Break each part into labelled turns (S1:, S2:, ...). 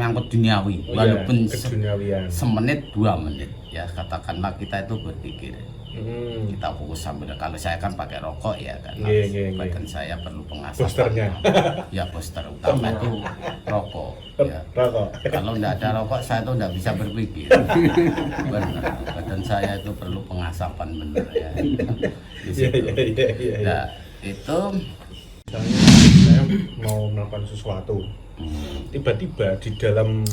S1: menyangkut duniawi, walaupun semenit 2 menit ya, katakanlah kita itu berpikir kita fokus sambil, kalau saya kan pakai rokok ya kan, badan saya perlu pengasapan ya, poster utama itu rokok ya. Kalau tidak ada rokok saya tuh tidak bisa berpikir. Benar, badan saya itu perlu pengasapan, benar ya. Di situ. Nah itu
S2: saya mau melakukan sesuatu, tiba-tiba di dalam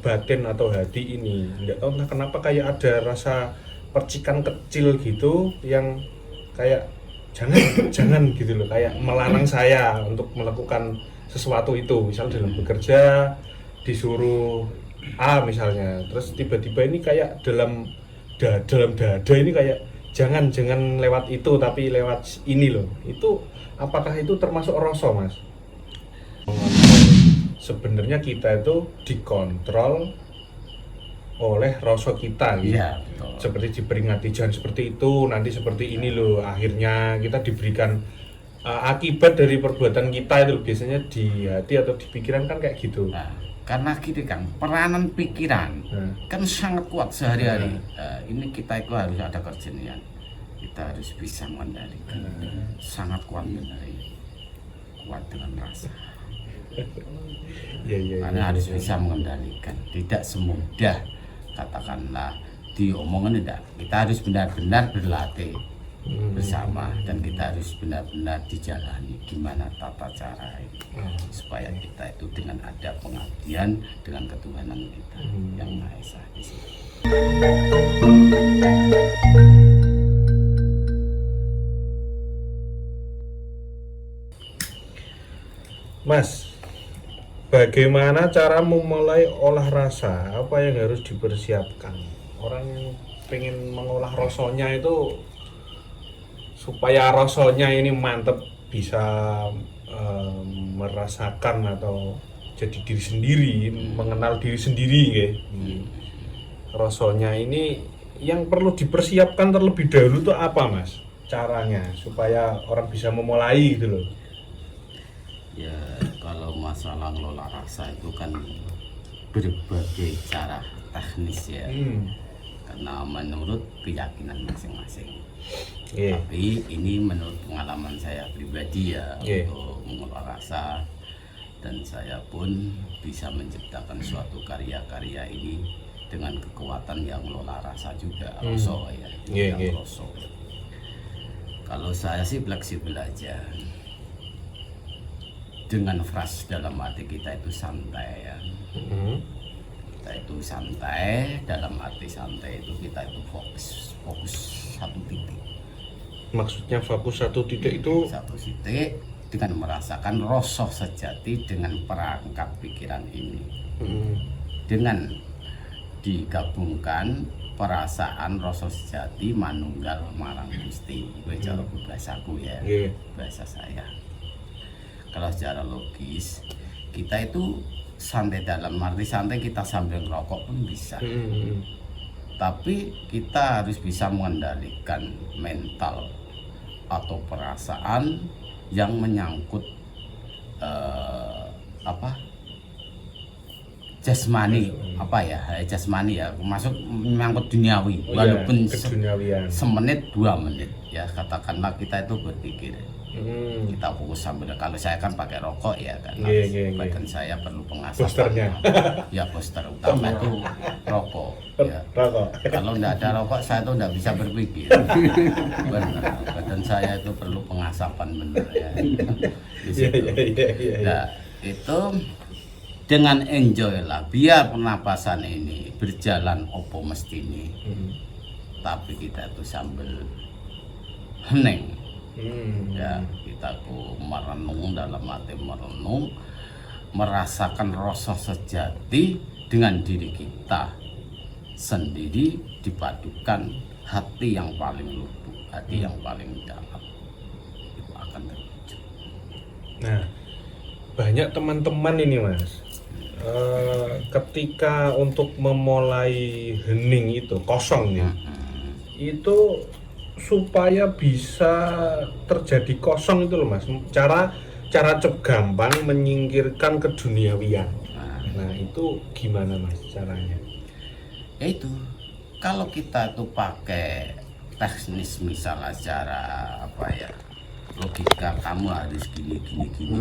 S2: batin atau hati ini nggak tahu entah kenapa kayak ada rasa percikan kecil gitu yang kayak jangan gitu loh, kayak melarang saya untuk melakukan sesuatu itu. Misal dalam bekerja disuruh A misalnya, terus tiba-tiba ini kayak dalam dada ini kayak jangan lewat itu tapi lewat ini loh. Itu apakah itu termasuk rasa, Mas? Sebenarnya kita itu dikontrol oleh rasa kita gitu.
S1: ya, betul.
S2: Seperti diperingati jangan seperti itu, nanti seperti ini loh. Akhirnya kita diberikan akibat dari perbuatan kita itu biasanya di hati atau di pikiran kan kayak gitu.
S1: Nah, karena gitu kan peranan pikiran kan sangat kuat sehari-hari. Ini kita itu harus ada kerjaan, kita harus bisa mengendalikan. Sangat kuat benar ini, kuat dengan rasa. Karena harus bisa mengendalikan, tidak semudah katakanlah diomongan, tidak. Kita harus benar-benar berlatih bersama, dan kita harus benar-benar dijalani gimana tata cara ini supaya kita itu dengan ada pengabdian dengan ketuhanan kita yang Maha Esa di sini.
S2: Mas, bagaimana cara memulai olah rasa? Apa yang harus dipersiapkan? Orang yang pengen mengolah rasanya itu supaya rasanya ini mantep, bisa merasakan atau jadi diri sendiri, mengenal diri sendiri ya. Rasanya ini yang perlu dipersiapkan terlebih dahulu itu apa, Mas? Caranya supaya orang bisa memulai gitu loh.
S1: Ya, kalau masalah ngelola rasa itu kan berbagai cara teknis ya, karena menurut keyakinan masing-masing. Tapi ini menurut pengalaman saya pribadi ya, untuk mengelola rasa, dan saya pun bisa menciptakan suatu karya-karya ini dengan kekuatan yang ngelola rasa juga, rasa ya, rasa. Kalau saya sih fleksibel aja. Dengan frase dalam hati kita itu santai ya. Kita itu santai, dalam arti santai itu kita itu fokus satu titik.
S2: Maksudnya fokus satu titik itu?
S1: Satu titik dengan merasakan rasa sejati dengan perangkat pikiran ini. Dengan digabungkan perasaan rasa sejati manunggal marang Gusti. Itu cara bahasaku ya, bahasa saya. Kalau secara logis kita itu santai, dalam arti santai kita sambil ngerokok pun bisa. Tapi kita harus bisa mengendalikan mental atau perasaan yang menyangkut jasmani, jasmani ya, masuk menyangkut duniawi, walaupun semenit 2 menit ya, katakanlah kita itu berpikir kita fokus sambil, kalau saya kan pakai rokok ya kan, badan saya perlu pengasapan ya, poster utama itu rokok ya. Kalau tidak ada rokok saya tuh tidak bisa berpikir. Benar, badan saya itu perlu pengasapan, benar ya. Di situ. Nah itu dengan enjoy lah, biar pernapasan ini berjalan opo mestine, tapi kita tuh sambil hening. Ya, kita tuh merenung, dalam arti merenung, merasakan rasa sejati dengan diri kita sendiri, dipadukan hati yang paling luput, hati yang paling dalam, itu akan terwujud.
S2: Nah, banyak teman-teman ini Mas, ketika untuk memulai hening itu kosong ya, itu supaya bisa terjadi kosong itu loh Mas, cara gampang menyingkirkan keduniawian. Nah itu gimana Mas caranya?
S1: Yaitu kalau kita tuh pakai teknis misalnya secara apa ya, logika kamu harus gini gini gini,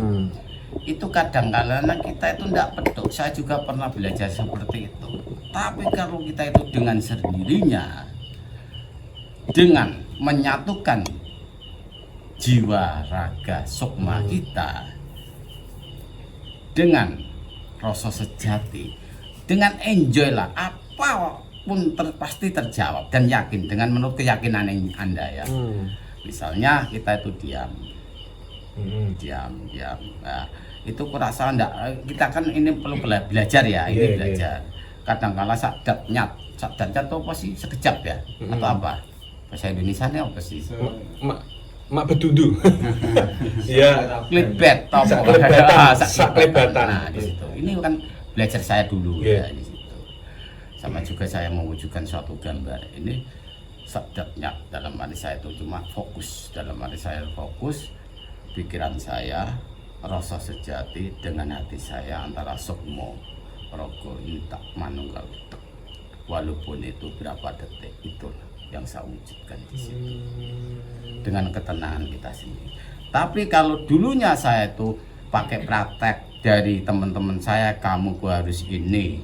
S1: itu kadang-kadang kita itu tidak pedok. Saya juga pernah belajar seperti itu. Tapi kalau kita itu dengan sendirinya, dengan menyatukan jiwa raga sukma kita dengan rasa sejati, dengan enjoy lah, apapun pasti terjawab dan yakin dengan menurut keyakinan Anda ya. Misalnya kita itu diam. Nah, itu kurasa enggak, kita kan ini perlu belajar ya, ini belajar. Kadang-kala sadatnya itu apa sih, sekejap ya, atau apa? Bahasa Indonesia ini apa sih?
S2: Mak betundu. Ya,
S1: klibet toh.
S2: Saklebatan.
S1: Nah, di situ. Ini kan belajar saya dulu ya di situ. Sama juga saya mewujudkan suatu gambar. Ini sadatnya dalam hati saya itu cuma fokus, dalam hati saya fokus, pikiran saya, rasa sejati dengan hati saya antara sukmo, rogo, intak, manunggal. Walaupun itu berapa detik, itulah yang saya wujudkan di situ. Dengan ketenangan kita sendiri. Tapi kalau dulunya saya itu pakai praktek dari teman-teman saya, kamu harus ini,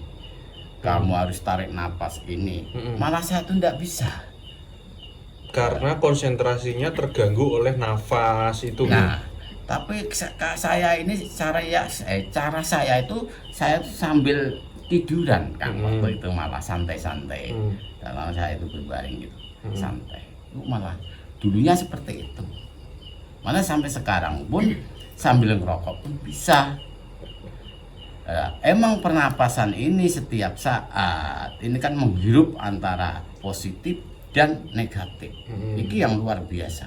S1: kamu harus tarik napas ini, malah saya itu tidak bisa.
S2: Karena konsentrasinya terganggu oleh nafas itu.
S1: Nah, tapi saya ini cara saya itu sambil tiduran kan, waktu itu malah santai-santai. Kalau saya itu berbaring gitu, santai. Itu malah dulunya seperti itu. Malah sampai sekarang pun sambil ngerokok pun bisa. Emang pernapasan ini setiap saat ini kan menghirup antara positif dan negatif. Ini yang luar biasa.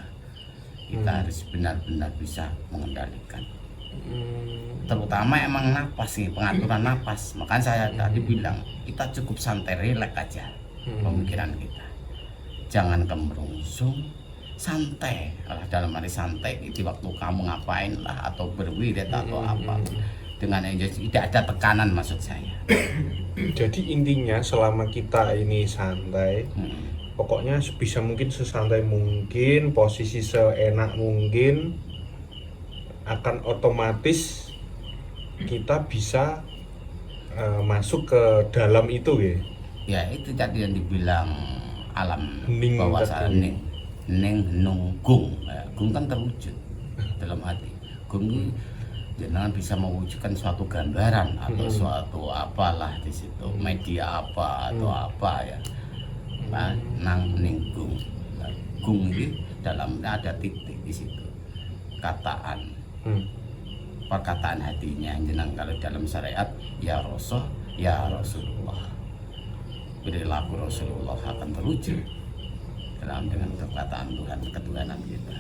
S1: Kita harus benar-benar bisa mengendalikan. Terutama emang napas sih, pengaturan napas. Makanya saya tadi bilang kita cukup santai, rileks aja pemikiran kita. Jangan kemerungsung, santai. Kalau dalam arti santai di waktu kamu ngapain lah atau berwirid atau apa, dengan enjoy, tidak ada tekanan maksud saya.
S2: Jadi intinya selama kita ini santai, pokoknya sebisa mungkin, sesantai mungkin, posisi seenak mungkin, akan otomatis kita bisa masuk ke dalam itu ya.
S1: Ya itu tadi yang dibilang alam
S2: Ning
S1: bawah sana, nung gung. Gung kan terwujud dalam hati. Gung ini jangan bisa mewujudkan suatu gambaran atau suatu apalah di situ, media apa atau apa ya. Nang ning gung. Gung ini dalamnya ada titik di situ. Kataan. Perkataan hatinya jenang kalau dalam syariat ya Rasul, ya Rasulullah. Perilaku Rasulullah akan terwujud dalam dengan perkataan Tuhan, ketuhanan kita.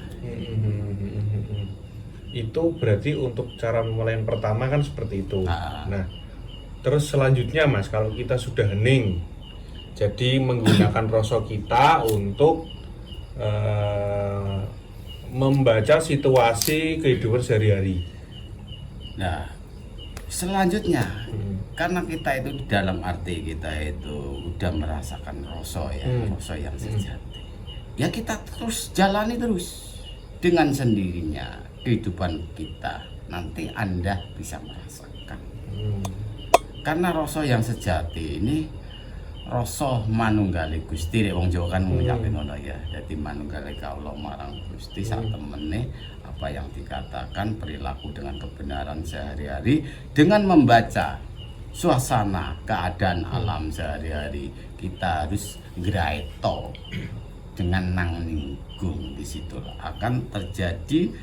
S2: Itu berarti untuk cara memulai yang pertama kan seperti itu. Nah, terus selanjutnya Mas, kalau kita sudah hening, jadi menggunakan rasa kita untuk membaca situasi kehidupan sehari-hari.
S1: Nah, selanjutnya karena kita itu di dalam arti kita itu udah merasakan rasa ya, rasa yang sejati. Ya kita terus jalani terus dengan sendirinya kehidupan kita. Nanti Anda bisa merasakan. Karena rasa yang sejati ini rasa manunggali Gusti, wong Jawa kan ngucapin ngono ya. Dadi manunggali Allah marang Gusti sak temene apa yang dikatakan perilaku dengan kebenaran sehari-hari dengan membaca suasana keadaan alam sehari-hari. Kita harus graeto dengan nang ninggung, di situ akan terjadi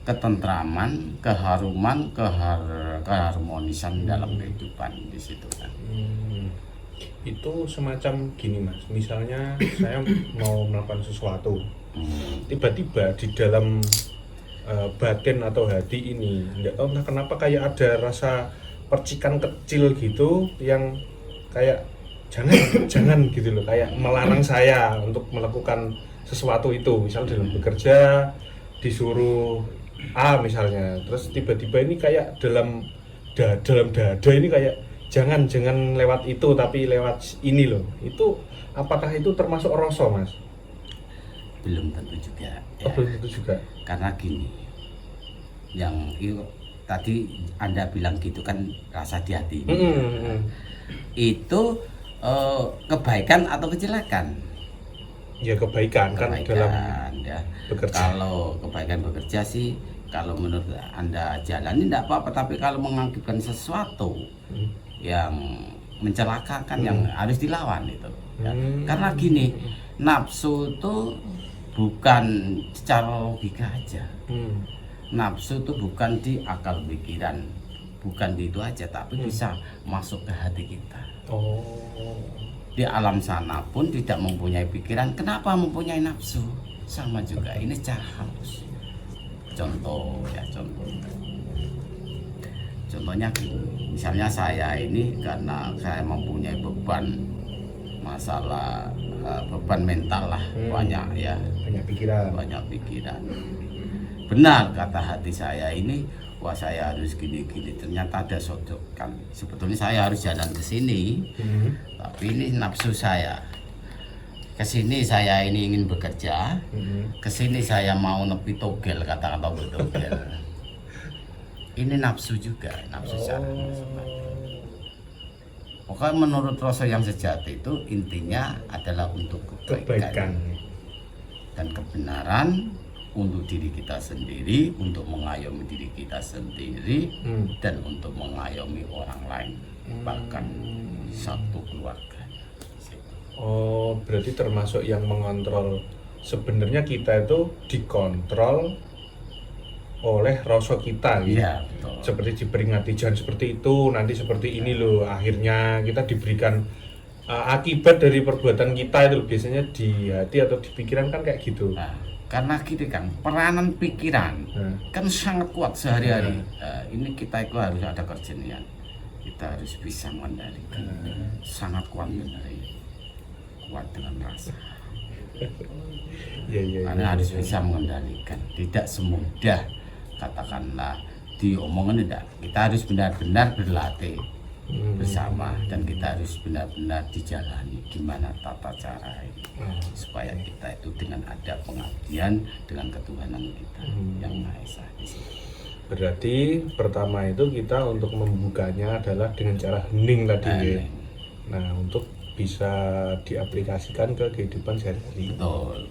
S1: ketentraman, keharuman, keharmonisan dalam kehidupan di situ kan.
S2: Itu semacam gini Mas, misalnya saya mau melakukan sesuatu, tiba-tiba di dalam batin atau hati ini nggak tahu entah kenapa kayak ada rasa percikan kecil gitu yang kayak jangan gitu loh, kayak melarang saya untuk melakukan sesuatu itu. Misal dalam bekerja disuruh A misalnya, terus tiba-tiba ini kayak dalam dada ini kayak jangan lewat itu tapi lewat ini loh. Itu apakah itu termasuk rasa, Mas?
S1: Belum tentu juga.
S2: Oh, belum tentu juga.
S1: Karena gini, yang itu tadi Anda bilang gitu kan rasa di hati. Itu kebaikan atau kecelakaan?
S2: Ya kebaikan kan dalam
S1: ya.
S2: bekerja.
S1: Kalau kebaikan bekerja sih, kalau menurut Anda jalani tidak apa-apa, tapi kalau mengakibatkan sesuatu yang mencelakakan yang harus dilawan itu. Ya. Karena gini, nafsu itu bukan secara logika aja. Nafsu itu bukan di akal pikiran, bukan di itu aja, tapi bisa masuk ke hati kita. Di alam sana pun tidak mempunyai pikiran, kenapa mempunyai nafsu? Sama juga, ini secara halus. Contohnya gini, misalnya saya ini karena saya mempunyai beban masalah, beban mental lah, banyak ya, banyak pikiran. Benar kata hati saya ini, wah saya harus gini-gini, ternyata ada sodokan. Sebetulnya saya harus jalan ke sini, tapi ini nafsu saya. Kesini saya ini ingin bekerja, kesini saya mau nepi togel, kata-kata bertogel. Ini nafsu juga, nafsu secara pokoknya menurut rasa yang sejati itu intinya adalah untuk kebaikan dan kebenaran untuk diri kita sendiri, untuk mengayomi diri kita sendiri, dan untuk mengayomi orang lain, bahkan satu keluarga.
S2: Oh, berarti termasuk yang mengontrol. Sebenarnya kita itu dikontrol oleh rasa kita gitu.
S1: Iya, betul.
S2: Seperti diperingati jangan seperti itu, nanti seperti ini loh. Akhirnya kita diberikan akibat dari perbuatan kita itu biasanya di hati atau di pikiran kan kayak gitu.
S1: Nah, karena gitu kan peranan pikiran kan sangat kuat sehari-hari. Ini kita itu harus ada kerjaan, kita harus bisa mengendalikan. Sangat kuat mengendalikan. Kuat dengan rasa. Karena harus bisa mengendalikan. Tidak semudah katakanlah diomongin, tidak. Kita harus benar-benar berlatih bersama, dan kita harus benar-benar dijalani gimana tata cara ini supaya kita itu dengan ada pengabdian dengan ketuhanan kita yang Maha Esa.
S2: Berarti pertama itu kita untuk membukanya adalah dengan cara hening tadi. Nah, untuk bisa diaplikasikan ke kehidupan sehari-hari.
S1: Betul.